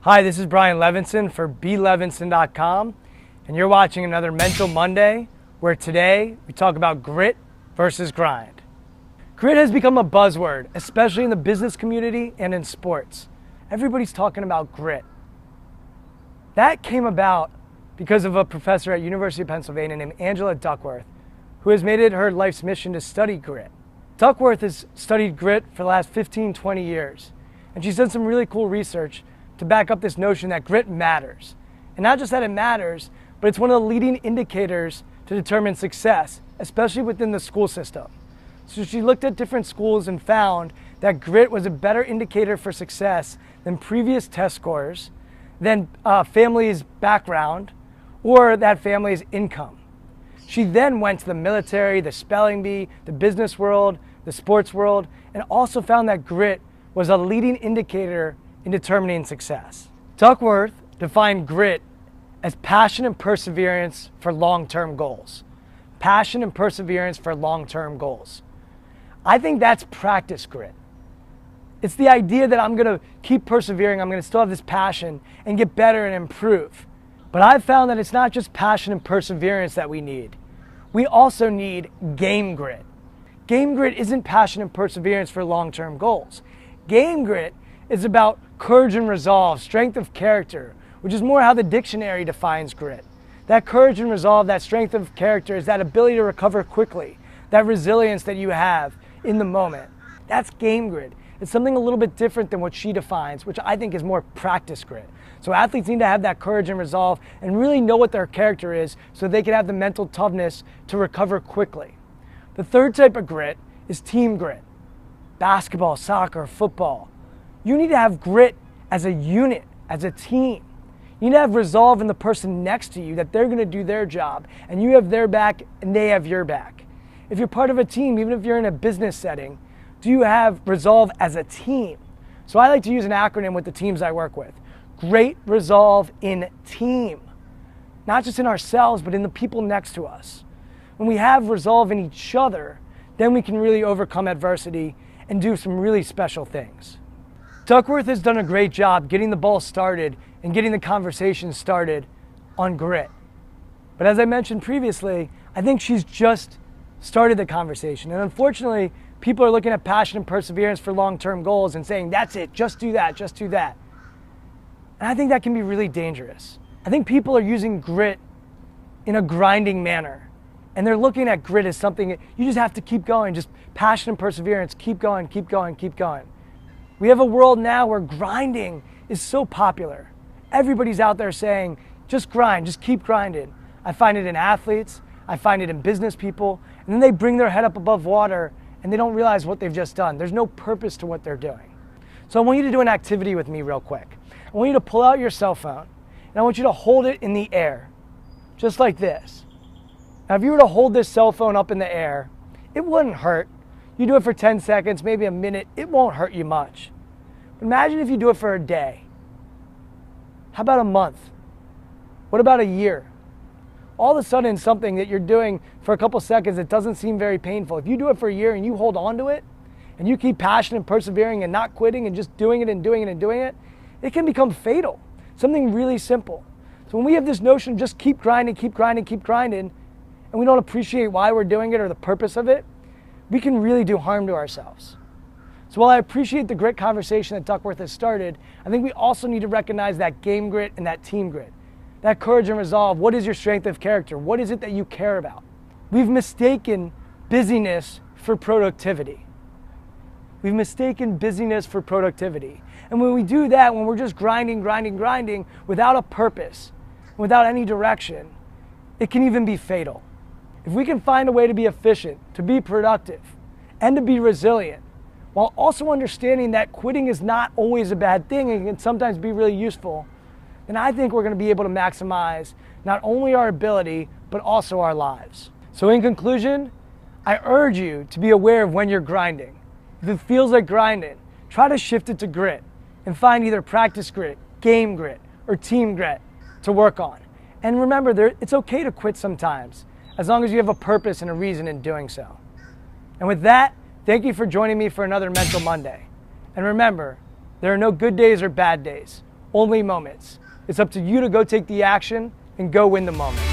Hi, this is Brian Levinson for blevinson.com, and you're watching another Mental Monday, where today we talk about grit versus grind. Grit has become a buzzword, especially in the business community and in sports. Everybody's talking about grit. That came about because of a professor at University of Pennsylvania named Angela Duckworth, who has made it her life's mission to study grit. Duckworth has studied grit for the last 15, 20 years, and she's done some really cool research to back up this notion that grit matters. And not just that it matters, but it's one of the leading indicators to determine success, especially within the school system. So she looked at different schools and found that grit was a better indicator for success than previous test scores, than family's background, or that family's income. She then went to the military, the spelling bee, the business world, the sports world, and also found that grit was a leading indicator in determining success. Duckworth defined grit as passion and perseverance for long-term goals. Passion and perseverance for long-term goals. I think that's practice grit. It's the idea that I'm gonna keep persevering, I'm gonna still have this passion and get better and improve. But I've found that it's not just passion and perseverance that we need. We also need game grit. Game grit isn't passion and perseverance for long-term goals. Game grit is about courage and resolve, strength of character, which is more how the dictionary defines grit. That courage and resolve, that strength of character is that ability to recover quickly, that resilience that you have in the moment. That's game grit. It's something a little bit different than what she defines, which I think is more practice grit. So athletes need to have that courage and resolve and really know what their character is so they can have the mental toughness to recover quickly. The third type of grit is team grit. Basketball, soccer, football. You need to have grit as a unit, as a team. You need to have resolve in the person next to you that they're going to do their job and you have their back and they have your back. If you're part of a team, even if you're in a business setting, do you have resolve as a team? So I like to use an acronym with the teams I work with. Great resolve in team. Not just in ourselves, but in the people next to us. When we have resolve in each other, then we can really overcome adversity and do some really special things. Duckworth has done a great job getting the ball started and getting the conversation started on grit. But as I mentioned previously, I think she's just started the conversation. And unfortunately, people are looking at passion and perseverance for long-term goals and saying, that's it, just do that, just do that. And I think that can be really dangerous. I think people are using grit in a grinding manner. And they're looking at grit as something you just have to keep going, just passion and perseverance, keep going, keep going, keep going. We have a world now where grinding is so popular. Everybody's out there saying, just grind, just keep grinding. I find it in athletes, I find it in business people, and then they bring their head up above water and they don't realize what they've just done. There's no purpose to what they're doing. So I want you to do an activity with me real quick. I want you to pull out your cell phone and I want you to hold it in the air, just like this. Now if you were to hold this cell phone up in the air, it wouldn't hurt. You do it for 10 seconds, maybe a minute, it won't hurt you much. But imagine if you do it for a day. How about a month? What about a year? All of a sudden, something that you're doing for a couple seconds, it doesn't seem very painful. If you do it for a year and you hold on to it, and you keep passionate and persevering and not quitting and just doing it and doing it and doing it, it can become fatal. Something really simple. So when we have this notion of just keep grinding, keep grinding, keep grinding, and we don't appreciate why we're doing it or the purpose of it, we can really do harm to ourselves. So while I appreciate the grit conversation that Duckworth has started, I think we also need to recognize that game grit and that team grit. That courage and resolve. What is your strength of character? What is it that you care about? We've mistaken busyness for productivity. We've mistaken busyness for productivity. And when we do that, when we're just grinding, grinding, grinding without a purpose, without any direction, it can even be fatal. If we can find a way to be efficient, to be productive, and to be resilient, while also understanding that quitting is not always a bad thing and can sometimes be really useful, then I think we're going to be able to maximize not only our ability, but also our lives. So in conclusion, I urge you to be aware of when you're grinding. If it feels like grinding, try to shift it to grit and find either practice grit, game grit, or team grit to work on. And remember, it's okay to quit sometimes, as long as you have a purpose and a reason in doing so. And with that, thank you for joining me for another Mental Monday. And remember, there are no good days or bad days, only moments. It's up to you to go take the action and go win the moment.